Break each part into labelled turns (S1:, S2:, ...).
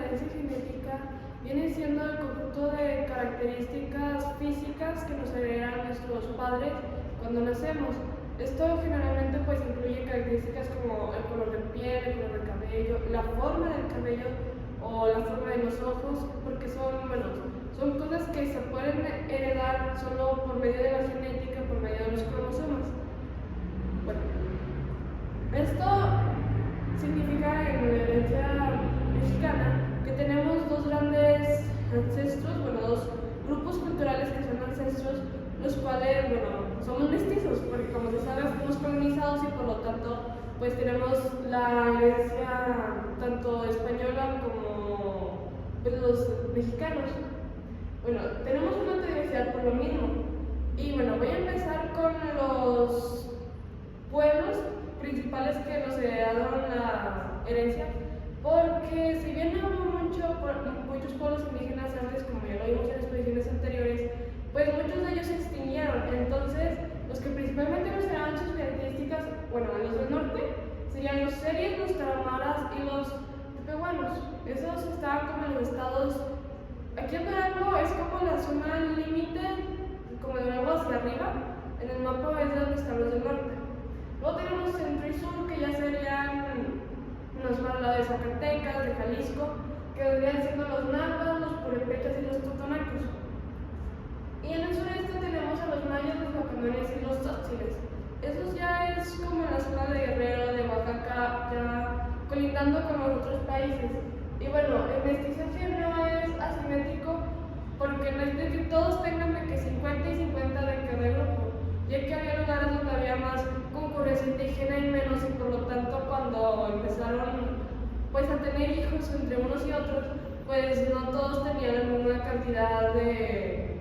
S1: herencia genética viene siendo el conjunto de características físicas que nos heredan nuestros padres cuando nacemos. Esto generalmente pues incluye características como el color de piel, el color del cabello, la forma del cabello o la forma de los ojos, porque son cosas que se pueden heredar solo por medio de la genética, por medio de los cromosomas. Bueno, esto significa en la herencia mexicana que tenemos dos grandes ancestros, dos grupos culturales que son ancestros, los cuales, somos mestizos, porque como se sabe, fuimos colonizados y por lo tanto, pues tenemos la herencia tanto española como pues, los mexicanos. Tenemos una diversidad por lo mismo. Y voy a empezar con los pueblos principales que nos heredaron la herencia, porque si bien no hubo muchos pueblos indígenas antes, como ya lo vimos en expediciones anteriores, pues muchos de ellos se extinguieron. Entonces, los que principalmente nos heredaron sus características, los del norte, serían los series, los tarahumaras y los tepehuanos. Esos estaban como en los estados. Aquí en Durango es como la zona límite, como de Durango hacia arriba. En el mapa es donde están los del norte. Luego tenemos centro y sur, que ya serían los de Zacatecas, de Jalisco, que vendrían siendo los nahuas, los purépechas y los totonacos. Y en el sureste tenemos a los mayas, los bacamones y los tzotziles. Eso ya es como en la zona de Guerrero, de Oaxaca, ya colindando con los otros países. Y el mestizaje no es asimétrico, porque no es de que todos tengan de que 50 y 50 de cada grupo, ya que había lugares donde había más concurrencia indígena y menos, y por lo tanto cuando empezaron pues a tener hijos entre unos y otros, pues no todos tenían la misma cantidad de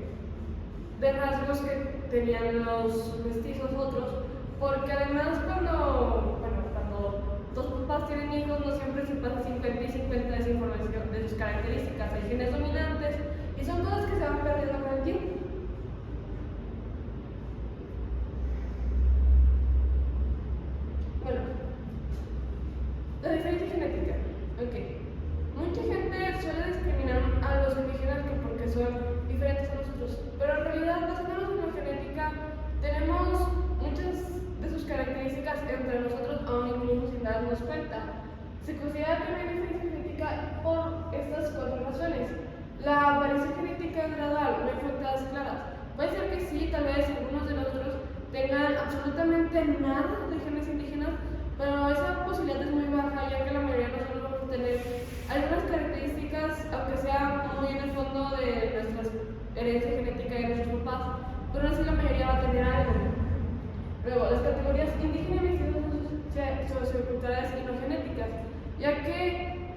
S1: rasgos que tenían los mestizos otros, porque además cuando dos papás tienen hijos no siempre se pasa 50 y 50 de esa información, de sus características, hay genes dominantes y son cosas que se van perdiendo con el tiempo. La diferencia genética. Mucha gente suele discriminar a los indígenas porque son diferentes a nosotros, pero en realidad, basándonos en la genética, tenemos muchas de sus características entre nosotros, aún incluso sin darnos cuenta. Se considera que no hay diferencia genética por estas cuatro razones. La variación genética es gradual, no hay fronteras claras. Puede ser que sí, tal vez algunos de nosotros tengan absolutamente nada de genes indígenas, pero esa posibilidad es muy baja, ya que la mayoría de nosotros vamos a tener algunas características, aunque sea muy en el fondo de nuestra herencia genética de nuestros papás, pero así la mayoría va a tener algo. Luego, las categorías indígenas y socioculturales y no genéticas, ya que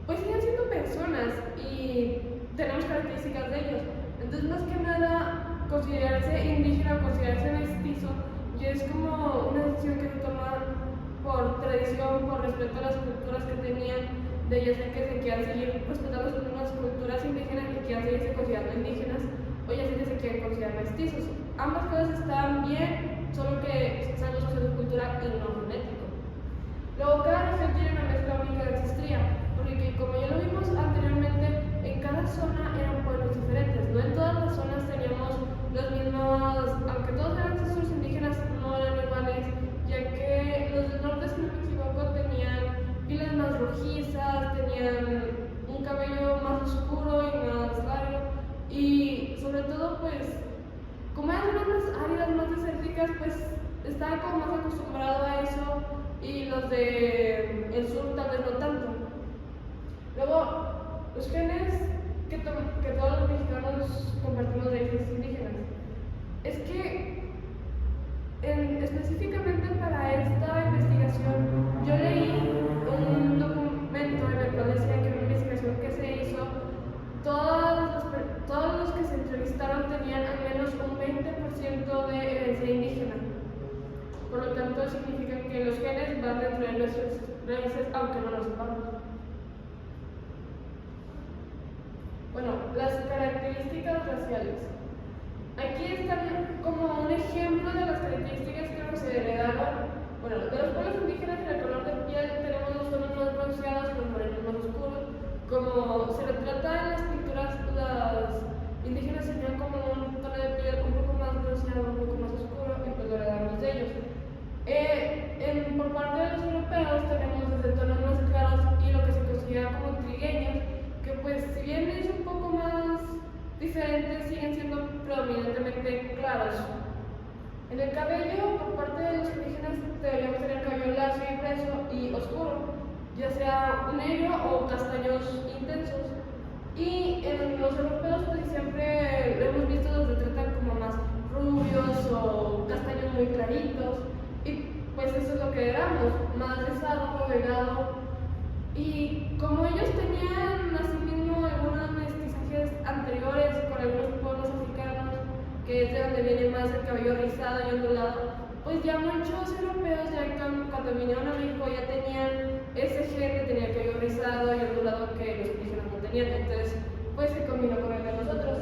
S1: pues siguen siendo personas y tenemos características de ellos. Entonces, más que nada, considerarse indígena o considerarse mestizo ya es como una decisión que se toma por tradición, por respeto a las culturas que tenían de ellos, ya que se quieran seguir respetando sus mismas culturas indígenas y quieran seguirse considerando indígenas, o ya sea que se quieren considerar mestizos. Ambas cosas están bien, solo que es algo sociocultural y no genético. Luego, cada región tiene una mezcla única de ancestría, porque como ya lo vimos anteriormente, en cada zona eran pueblos diferentes, no en todas las zonas teníamos los mismos, aunque todos eran ancestros indígenas, no eran iguales, ya que los del norte, si no me equivoco, tenían pieles más rojizas, tenían un cabello más oscuro y más largo, y sobre todo pues como eran zonas más áridas, más desérticas, pues estaba como más acostumbrado a eso, y los del sur tal vez no tanto. Luego, los genes que todos los mexicanos compartimos de raíces indígenas. Es que específicamente para esta investigación yo leí un documento en el cual decía que una investigación que se hizo, todos los que se entrevistaron tenían al menos un 20% de herencia indígena. Por lo tanto, significa que los genes van dentro de nuestras raíces, aunque no lo sepamos. Las características raciales. Aquí están como un ejemplo de las características que nos heredaron. De los pueblos indígenas, en el color de piel tenemos los tonos más bronceados y los morenos más oscuros, como se retrata en las pinturas, las indígenas tenían como un tono de piel un poco más bronceado, un poco más oscuro, y pues lo heredamos de ellos. Por parte de los europeos tenemos desde tonos más claros y lo que se considera como trigueños, que pues si bien es un poco más diferentes, siguen siendo predominantemente claros. En el cabello, por parte de los indígenas, deberíamos tener cabello lacio y grueso y oscuro, ya sea negro o castaños intensos. Y en los europeos, pues siempre lo hemos visto, los retratan como más rubios o castaños muy claritos. Y pues eso es lo que éramos, más rizado, delgado. Y como ellos tenían asimismo algunos mestizajes anteriores con algunos pueblos africanos, que es de donde viene más el cabello rizado y ondulado, pues ya muchos europeos ya cuando vinieron a México ya tenían ese gen que tenía el cabello rizado y ondulado que los indígenas no tenían. Entonces pues se combinó con el de nosotros.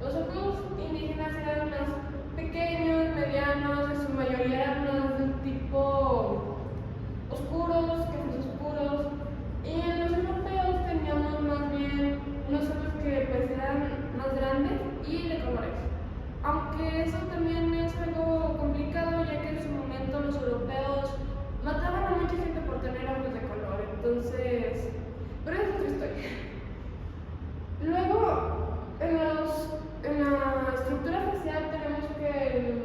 S1: Los ojos indígenas eran más pequeños, medianos, en su mayoría eran más del tipo oscuros, cafés oscuros, y en los europeos teníamos más bien unos ojos que pues eran más grandes y de colores. Aunque eso también es algo complicado, ya que en su momento los europeos mataban a mucha gente por tener ojos de color, entonces, pero eso es otra historia. Luego, en la estructura facial tenemos que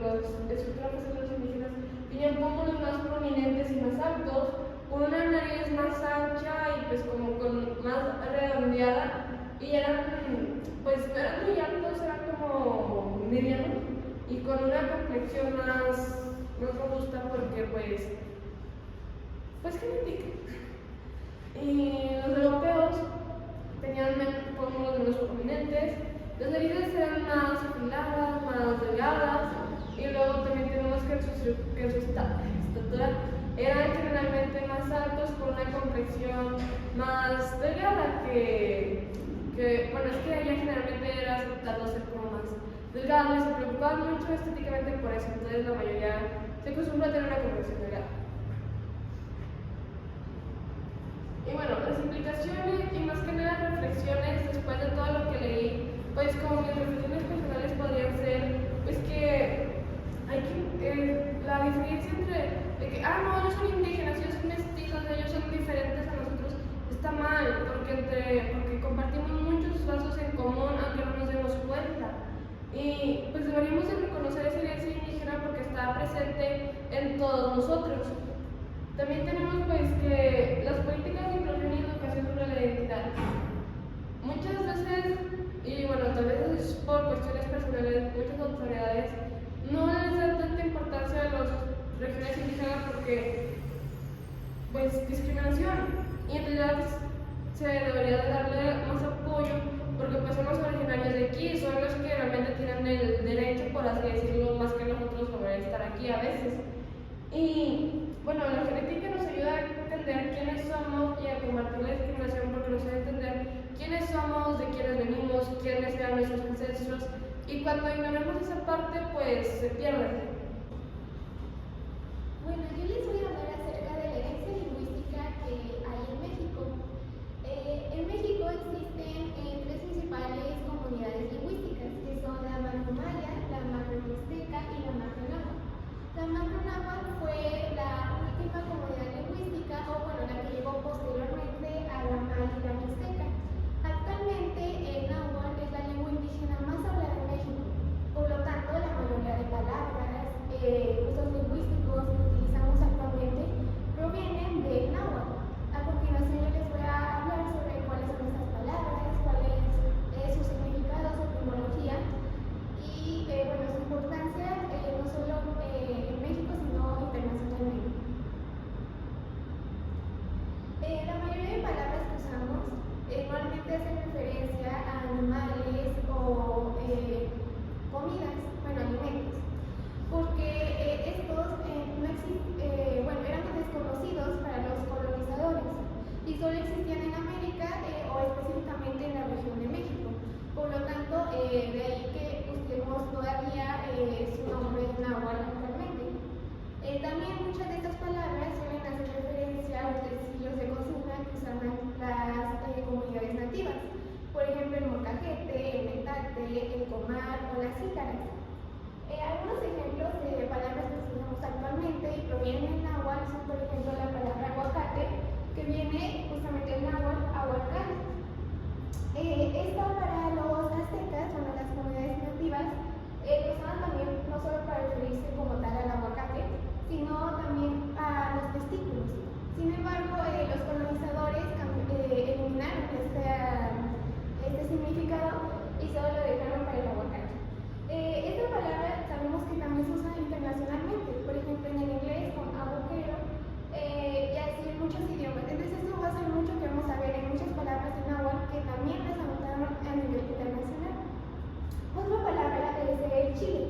S1: la estructura facial de los indígenas tenían pómulos más prominentes y más altos, con una nariz más ancha y pues como con más redondeada, y eran pues no eran muy altos, eran como medianos y con una complexión más robusta porque pues genética. Y los europeos tenían pómulos menos prominentes, las narices eran más afiladas, más delgadas, y luego también tenemos que en su estatura eran generalmente más altos con una complexión más delgada bueno, es que allá generalmente era aceptado ser como más delgado y se preocupaban mucho estéticamente por eso, entonces la mayoría se acostumbra a tener una complexión delgada. Y bueno, las implicaciones y más que nada reflexiones después de todo lo que leí, pues como mis reflexiones personales podrían ser pues que la diferencia entre de que no, ellos son indígenas, ellos son mestizos, ellos son diferentes a nosotros, está mal, porque compartimos muchos lazos en común aunque no nos demos cuenta. Y pues deberíamos de reconocer esa herencia indígena porque está presente en todos nosotros. También tenemos pues que las políticas de inclusión y educación sobre la identidad. Muchas veces, y bueno, tal vez por cuestiones personales, muchas autoridades no les dan tanta importancia a las regiones indígenas porque pues discriminación, y en realidad se debería de darle más apoyo porque pues son los originarios de aquí, son los que realmente tienen el derecho, por así decirlo, más que nosotros sobre estar aquí a veces. Y bueno, la genética nos ayuda a entender quiénes somos y a combatir la discriminación porque nos ayuda a entender quiénes somos, de quiénes venimos, quiénes eran nuestros ancestros, y cuando ignoramos esa parte pues se pierde.
S2: Bueno, yo les voy a hablar acerca de la herencia lingüística que hay en México. En México existen tres principales comunidades lingüísticas, que son la macro-maya, la macro-mixteca y la macro-náhuatl. La macro-náhuatl fue la última comunidad lingüística, o bueno, la que llegó posteriormente a la maya y la mixteca. Actualmente el náhuatl es la lengua indígena más hablada en México, por lo tanto la mayoría de palabras, usos lingüísticos que utilizamos actualmente ejemplos de palabras que usamos actualmente y provienen del náhuatl son, por ejemplo, la palabra aguacate, que viene justamente del náhuatl aguacate. Esta para los aztecas, bueno, las comunidades nativas, lo usaban también no solo para referirse como tal al aguacate, sino también a los testículos. Sin embargo, los colonizadores eliminaron este significado y solo lo dejaron para el aguacate. Esta palabra sabemos que también se usa internacionalmente, por ejemplo en el inglés con avocado, y así en muchos idiomas. Entonces esto va a ser mucho que vamos a ver en muchas palabras en náhuatl que también las anotaron a nivel internacional. Otra palabra es el chile,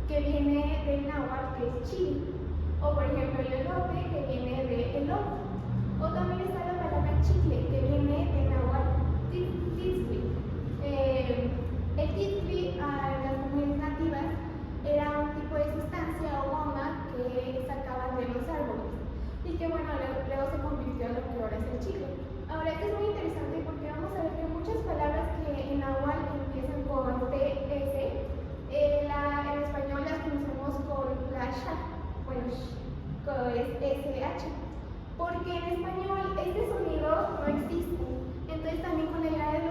S2: que viene del náhuatl, que es chile. O por ejemplo el elote, que viene de elote. O también está la palabra chicle, que viene del náhuatl titzli. El titzli en las comunidades nativas era un tipo de sustancia o goma que sacaban de los árboles y que bueno, luego se convirtió en lo que ahora es el chicle. Ahora esto es muy interesante porque vamos a ver que muchas palabras que en náhuatl empiezan con TS, en español las conocemos con la SH, bueno, es SH, porque en español este sonido no existe. Entonces también con la llegada de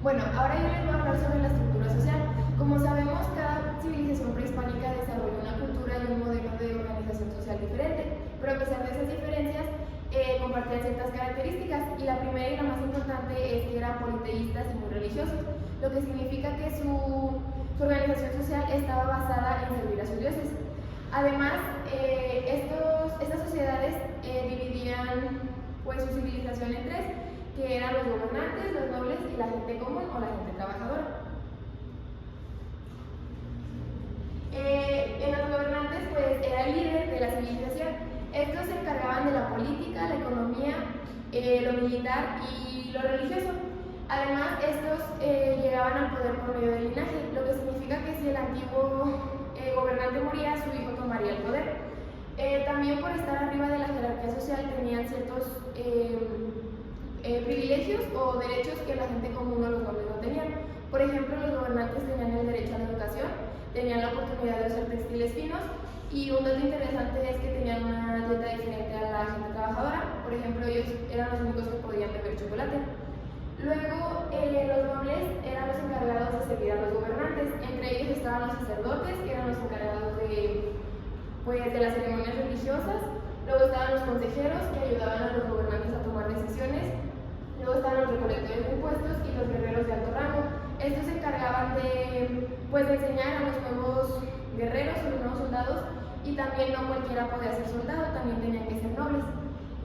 S3: Bueno, ahora yo les voy a hablar sobre la estructura social. Como sabemos, cada civilización prehispánica desarrolló una cultura y un modelo de organización social diferente, pero a pesar de esas diferencias, compartían ciertas características, y la primera y la más importante es que eran politeístas y muy religiosos, lo que significa que su organización social estaba basada en servir a sus dioses. Además, estas sociedades dividían pues, su civilización en tres, que eran los gobernantes, los nobles y la gente común o la gente trabajadora. En los gobernantes pues era el líder de la civilización. Estos se encargaban de la política, la economía, lo militar y lo religioso. Además, estos llegaban al poder por medio del linaje, lo que significa que si el antiguo gobernante moría, su hijo tomaría el poder. También por estar arriba de la jerarquía social tenían ciertos privilegios o derechos que la gente común o los nobles no tenían. Por ejemplo, los gobernantes tenían el derecho a la educación, tenían la oportunidad de usar textiles finos, y un dato interesante es que tenían una dieta diferente a la gente trabajadora. Por ejemplo, ellos eran los únicos que podían beber chocolate. Luego, los nobles eran los encargados de servir a los gobernantes. Entre ellos estaban los sacerdotes, que eran los encargados de las ceremonias religiosas. Luego estaban los consejeros, que ayudaban a los gobernantes a tomar decisiones. Luego estaban los recolectores de impuestos y los guerreros de alto rango. Estos se encargaban de enseñar a los nuevos guerreros o los nuevos soldados, y también no cualquiera podía ser soldado, también tenían que ser nobles.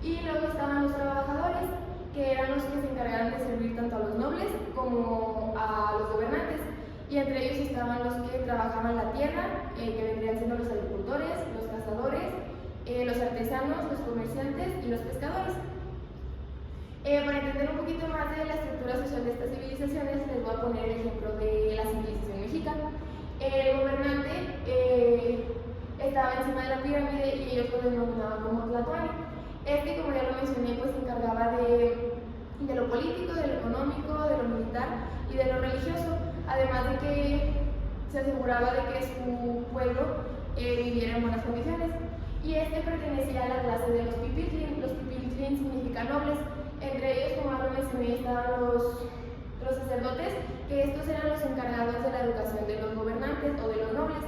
S3: Y luego estaban los trabajadores, que eran los que se encargaban de servir tanto a los nobles como a los gobernantes. Y entre ellos estaban los que trabajaban la tierra, que vendrían siendo los agricultores, los cazadores, los artesanos, los comerciantes y los pescadores. Para entender un poquito más de la estructura social de estas civilizaciones, les voy a poner el ejemplo de la civilización mexica. El gobernante estaba encima de la pirámide y ellos lo denominaban como Tlatoani. Como ya lo mencioné, pues se encargaba de lo político, de lo económico, de lo militar y de lo religioso, además de que se aseguraba de que su pueblo viviera en buenas condiciones. Y pertenecía a la clase de los Pipitlin. Los Pipitlin significan nobles. Entre ellos, como ya lo mencioné, estaban los sacerdotes, que estos eran los encargados de la educación de los gobernantes o de los nobles.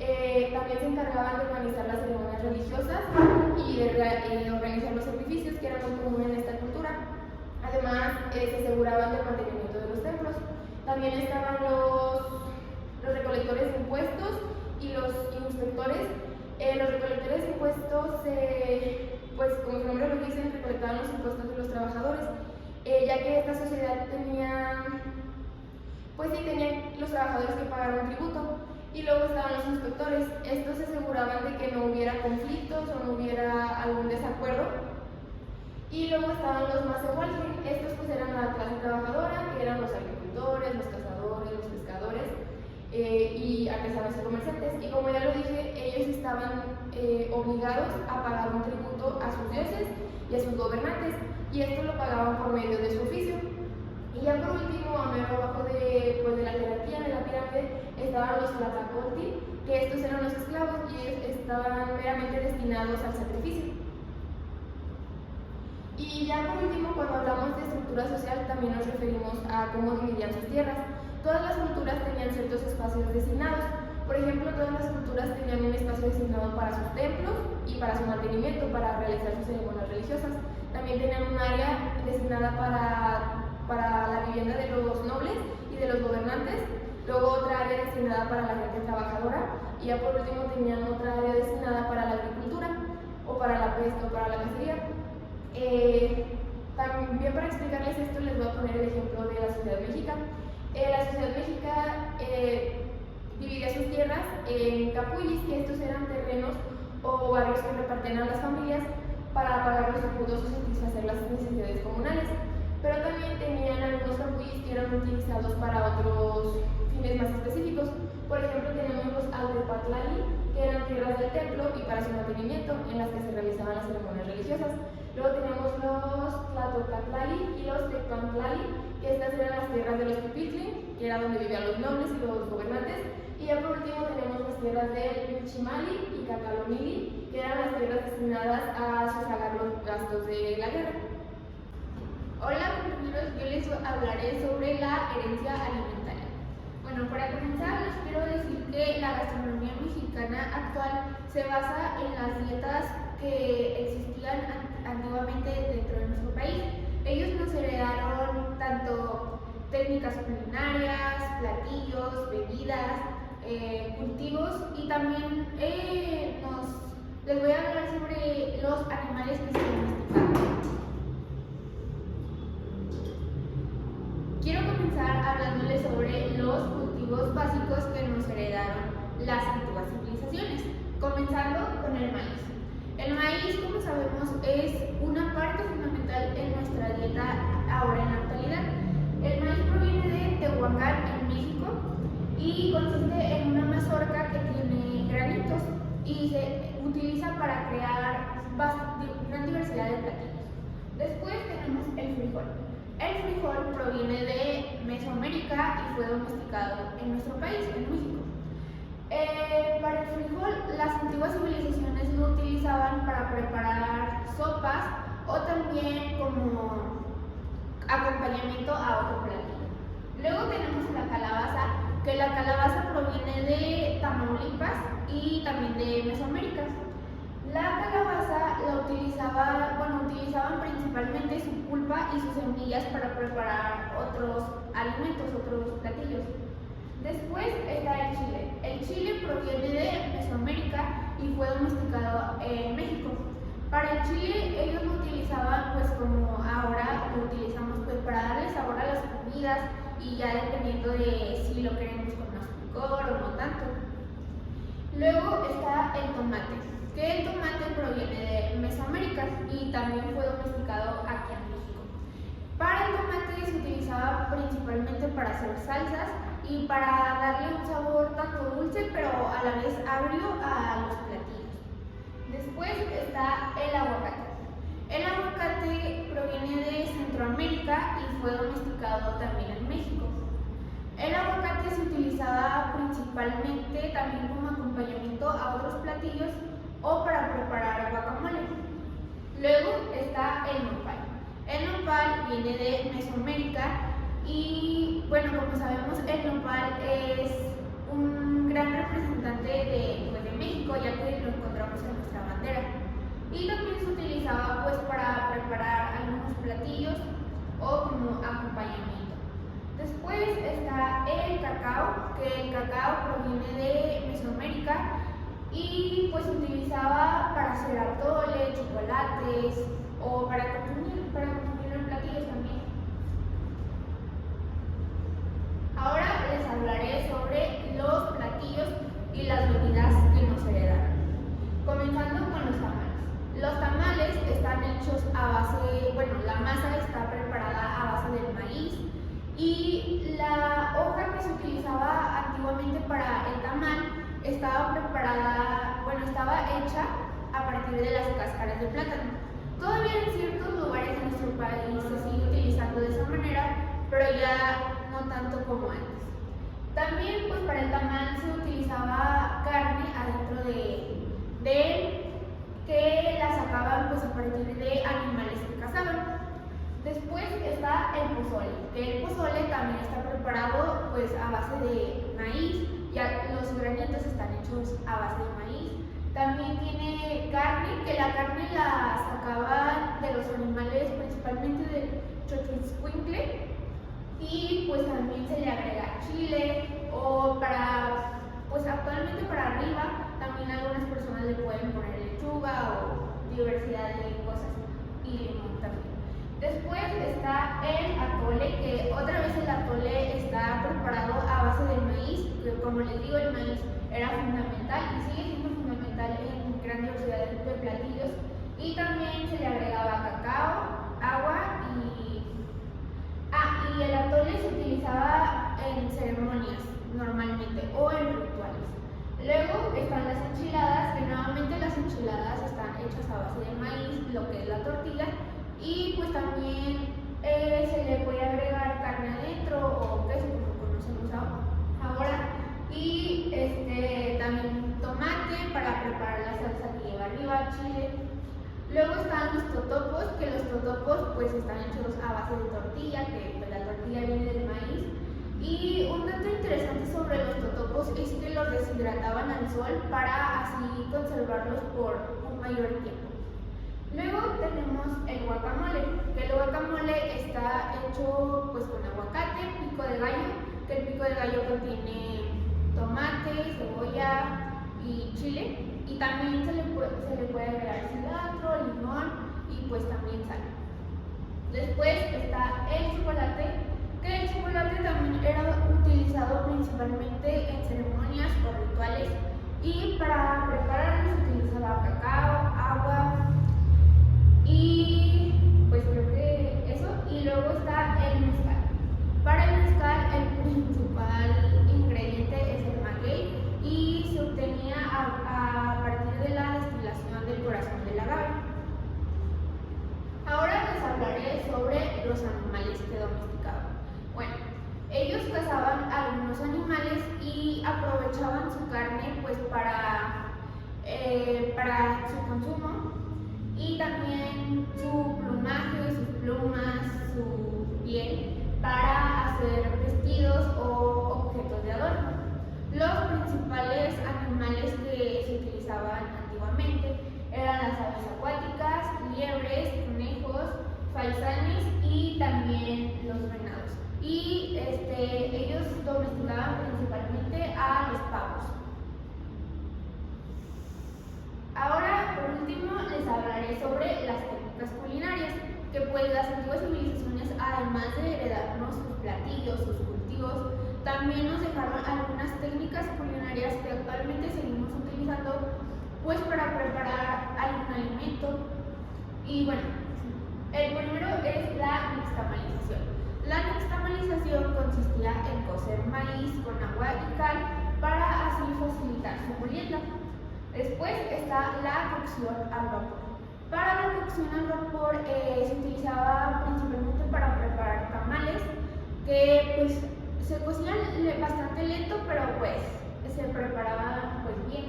S3: También se encargaban de organizar las ceremonias religiosas y de organizar los sacrificios, que eran muy comunes en esta cultura. Además, se aseguraban del mantenimiento de los templos. También estaban los recolectores de impuestos y los inspectores. Los recolectores de impuestos, pues como su nombre lo dice, recolectaban los impuestos de los trabajadores, ya que esta sociedad tenían los trabajadores que pagar un tributo. Y luego estaban los inspectores. Estos se aseguraban de que no hubiera conflictos o no hubiera algún desacuerdo. Y luego estaban los Macehualtin. Estos pues eran la clase trabajadora, que eran los agricultores, los cazadores, los pescadores y artesanos y comerciantes. Y como ya lo dije, ellos estaban obligados a pagar un tributo a sus dioses y a sus gobernantes, y esto lo pagaban por medio de su oficio. Y ya por último, a mero abajo de la jerarquía de la pirámide, estaban los Tlahtlacoltin, que estos eran los esclavos y ellos estaban meramente destinados al sacrificio. Y ya por último, cuando hablamos de estructura social, también nos referimos a cómo dividían sus tierras. Todas las culturas tenían ciertos espacios designados. Por ejemplo, todas las culturas tenían un espacio designado para sus templos y para su mantenimiento, para realizar sus ceremonias religiosas. También tenían un área designada para la vivienda de los nobles y de los gobernantes, luego otra área destinada para la gente trabajadora, y ya por último tenían otra área destinada para la agricultura o para la pesca o para la cacería. También para explicarles esto les voy a poner el ejemplo de la sociedad mexica. La sociedad mexica dividía sus tierras en capullis, que estos eran terrenos o barrios que repartían a las familias para pagar los tributos o satisfacer las necesidades comunales. Pero también tenían algunos capullis que eran utilizados para otros fines más específicos. Por ejemplo, tenemos los Altepatlali, que eran tierras del templo y para su mantenimiento, en las que se realizaban las ceremonias religiosas. Luego tenemos los Tlatocatlali y los Tecpantlali, que estas eran las tierras de los Pipitlin, que era donde vivían los nobles y los gobernantes. Y ya por último tenemos las tierras de Michimali y Cacalomili, que eran las tierras destinadas a sufragar los gastos de la guerra.
S2: Hola compañeros, yo les hablaré sobre la herencia alimentaria. Bueno, para comenzar les quiero decir que la gastronomía mexicana actual se basa en las dietas que existían antiguamente dentro de nuestro país. Ellos nos heredaron tanto técnicas culinarias, platillos, bebidas, cultivos y también les voy a hablar sobre los animales que se domesticaban. Quiero comenzar hablándoles sobre los cultivos básicos que nos heredaron las antiguas civilizaciones, comenzando con el maíz. El maíz, como sabemos, es una parte fundamental en nuestra dieta ahora en la actualidad. El maíz proviene de Tehuacán, en México, y consiste en una mazorca que tiene granitos y se utiliza para crear gran diversidad de platillos. Después tenemos el frijol. El frijol proviene de Mesoamérica y fue domesticado en nuestro país, en México. Para el frijol, las antiguas civilizaciones lo utilizaban para preparar sopas o también como acompañamiento a otro platillo. Luego tenemos la calabaza, que la calabaza proviene de Tamaulipas y también de Mesoamérica. La calabaza utilizaban principalmente su pulpa y sus semillas para preparar otros alimentos, otros platillos. Después está el chile. El chile proviene de Mesoamérica y fue domesticado en México. Para el chile ellos lo utilizaban pues como ahora lo utilizamos pues para darle sabor a las comidas y ya dependiendo de si lo queremos con más picor o no tanto. Luego está el tomate, que el tomate proviene de Mesoamérica y también fue domesticado aquí en México. Para el tomate se utilizaba principalmente para hacer salsas y para darle un sabor tanto dulce pero a la vez agrio a los platillos. Después está el aguacate. El aguacate proviene de Centroamérica y fue domesticado también en México. El aguacate se utilizaba principalmente también como acompañamiento a otros platillos o para preparar guacamole. Luego está el nopal. El nopal viene de Mesoamérica y bueno, como sabemos, el nopal es un gran representante de México, ya que lo encontramos en nuestra bandera. Y también se utilizaba pues para preparar algunos platillos o como acompañamiento. Después está el cacao, que el cacao proviene de Mesoamérica y pues se utilizaba para hacer atole, chocolates o para consumir en platillos también. Ahora les hablaré sobre los platillos y las bebidas que nos heredaron. Comenzando con los tamales. Los tamales están hechos a base, la masa está preparada a base del maíz y la hoja que se utilizaba antiguamente para el tamal estaba hecha a partir de las cáscaras de plátano. Todavía en ciertos lugares de nuestro país se sigue utilizando de esa manera, pero ya no tanto como antes. También pues para el tamal se utilizaba carne adentro de él, que la sacaban pues a partir de animales que cazaban. Después está el pozole, que el pozole también está preparado pues a base de maíz, ya los granitos están hechos a base de maíz. También tiene carne, que la carne la sacaban de los animales, principalmente del chochoscuincle, y pues también se le agrega chile o actualmente para arriba también algunas personas le pueden poner lechuga o diversidad de cosas y limón también. Después está el atole, que otra vez el atole está preparado a base del maíz, que como les digo, el maíz era fundamental y sigue siendo fundamental en gran diversidad de platillos, y también se le agregaba cacao, agua y el atole se utilizaba en ceremonias normalmente o en rituales. Luego están las enchiladas, que nuevamente las enchiladas están hechas a base de maíz, lo que es la tortilla, y pues también se le puede agregar carne adentro o queso, como conocemos ahora, y también tomate para preparar la salsa que lleva arriba, chile. Luego están los totopos, que los totopos pues están hechos a base tortilla, que pues, la tortilla viene del maíz. Y un dato interesante sobre los totopos es que los deshidrataban al sol para así conservarlos por un mayor tiempo. Luego tenemos el guacamole, que el guacamole está hecho pues con aguacate, pico de gallo, que el pico de gallo contiene tomate, cebolla y chile, y también se le puede agregar cilantro, limón y pues también sal. Después está el chocolate, que el chocolate también era utilizado principalmente en ceremonias o rituales, y para prepararlo se utilizaba cacao, agua y pues creo que eso. Y luego está el mezcal. Para el mezcal el principal ingrediente es el maguey y se obtenía a partir de la destilación del corazón del agave. Ahora les hablaré sobre los animales que domesticaban. Bueno, ellos cazaban algunos animales y aprovechaban su carne pues para su consumo, y también su plumaje, sus plumas, su piel para hacer vestidos o objetos de adorno. Los principales animales que se utilizaban antiguamente eran las aves acuáticas, liebres, conejos, faisanes y también los venados. Y ellos domesticaban principalmente a los pavos. Ahora, por último, les hablaré sobre las técnicas culinarias, que pues las antiguas civilizaciones, además de heredarnos sus platillos, sus cultivos, también nos dejaron algunas técnicas culinarias que actualmente seguimos utilizando pues para preparar algún alimento. Y bueno, el primero es la nixtamalización. La nixtamalización consistía en cocer maíz con agua y cal para así facilitar su molienda. Después está la cocción al vapor. Para la cocción al vapor se utilizaba principalmente para preparar tamales, que pues se cocían bastante lento, pero pues se preparaban pues bien.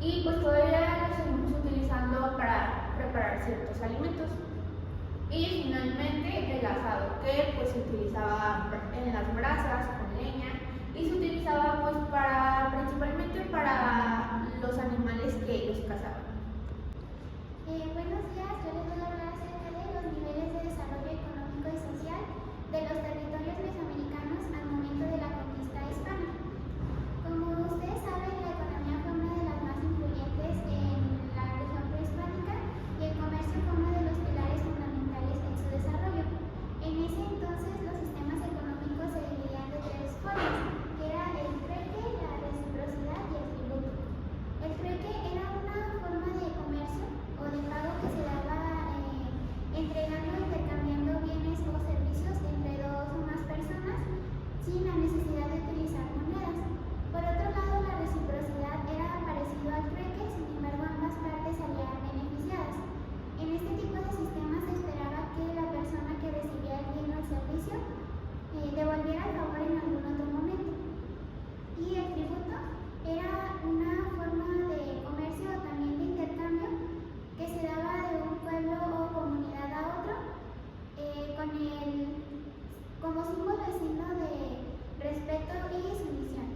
S2: Y pues todavía lo seguimos utilizando para preparar ciertos alimentos. Y finalmente el asado, que pues se utilizaba en las brasas con leña y se utilizaba pues principalmente para los animales que ellos cazaban. Buenos días, yo les voy a hablar acerca de los niveles de desarrollo económico y social de los territorios mesoamericanos al momento de la conquista hispana. Como ustedes saben, la economía fue una de las más influyentes en la región prehispánica y el comercio fue uno de los pilares fundamentales en su desarrollo. En ese entonces, los sistemas económicos se dividían de tres formas, que era el trueque, la reciprocidad y el tributo. El trueque era una forma de comercio o de pago que se daba entregando o intercambiando bienes o servicios entre dos o más personas sin la necesidad de utilizar monedas. Por otro lado, la reciprocidad era parecido al trueque, sin embargo ambas partes salían beneficiadas. En este tipo de sistemas se esperaba que la persona que recibía el bien o el servicio devolviera el favor en algún otro momento. Y el tributo era una forma de comercio o también de intercambio que se daba de un pueblo o comunidad a otro como símbolo y signo de respeto y sumisión.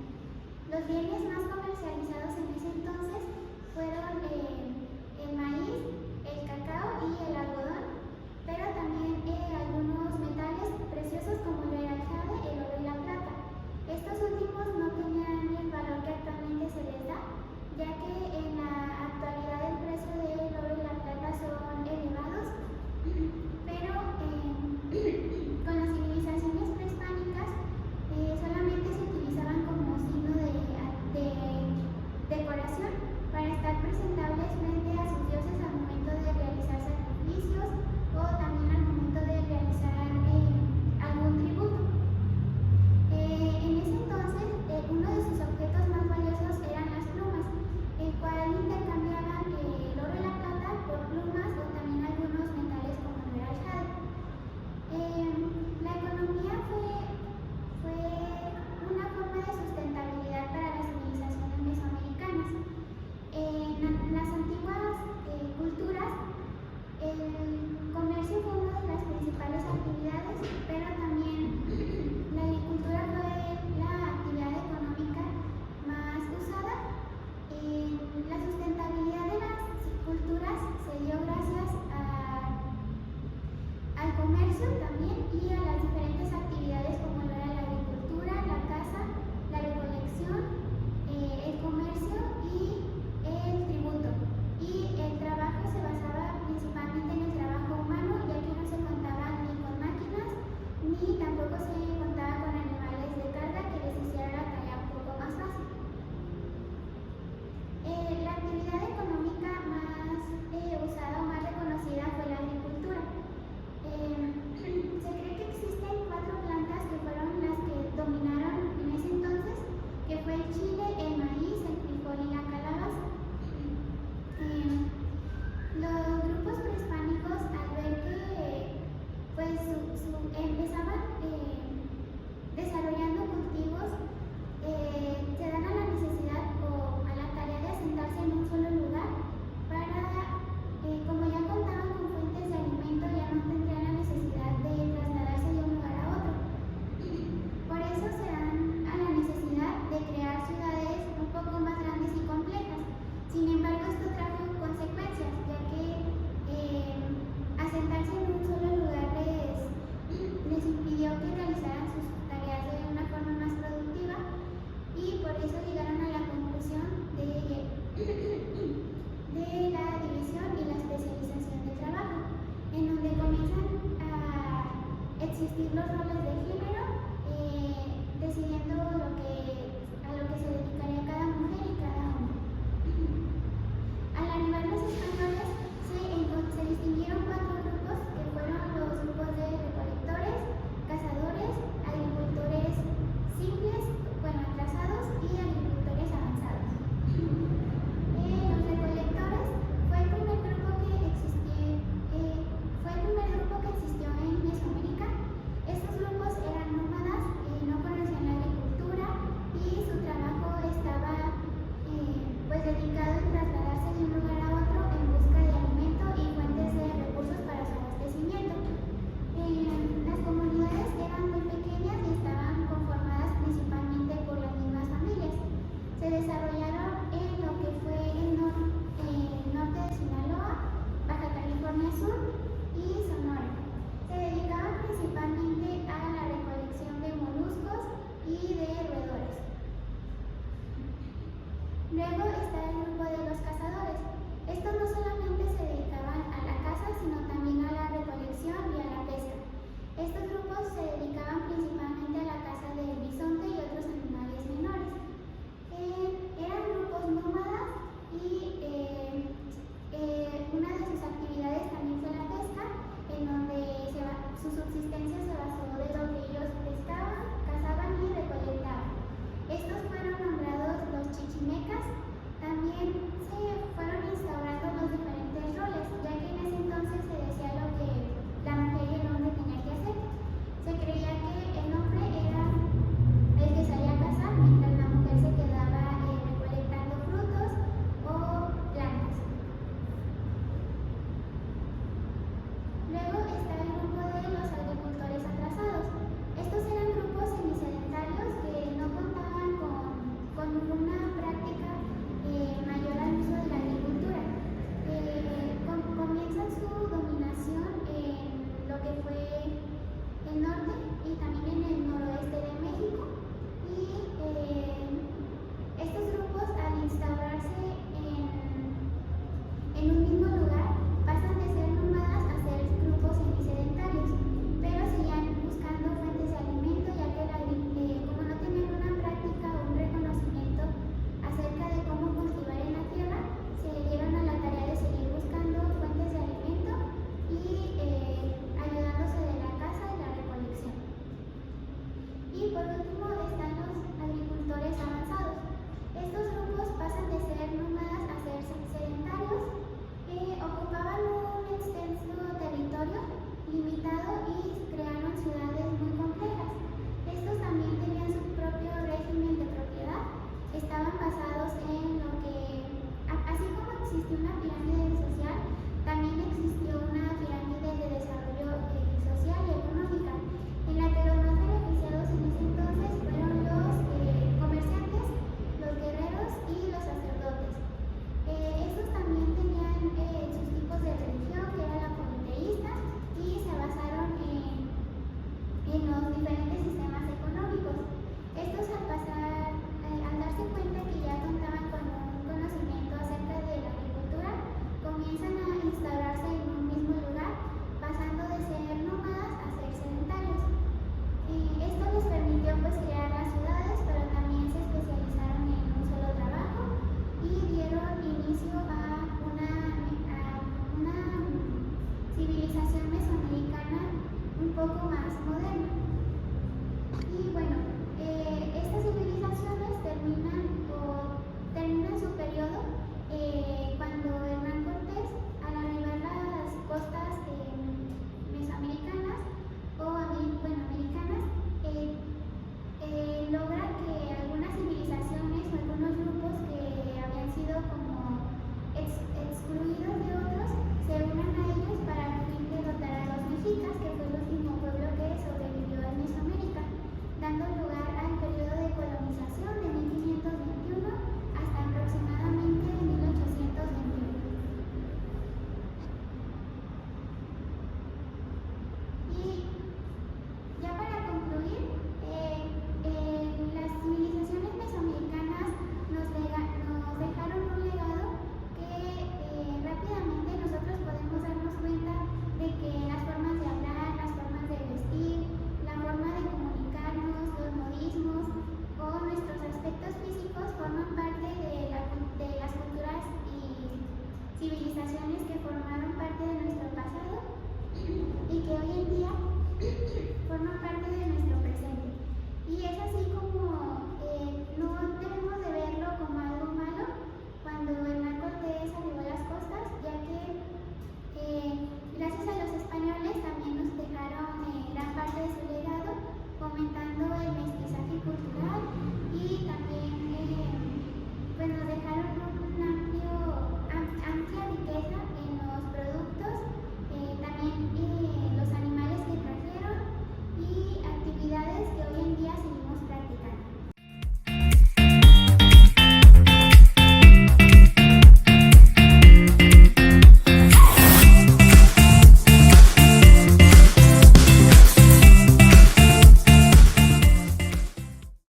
S2: Los bienes más comercializados en ese entonces fueron el maíz, el cacao y el algodón.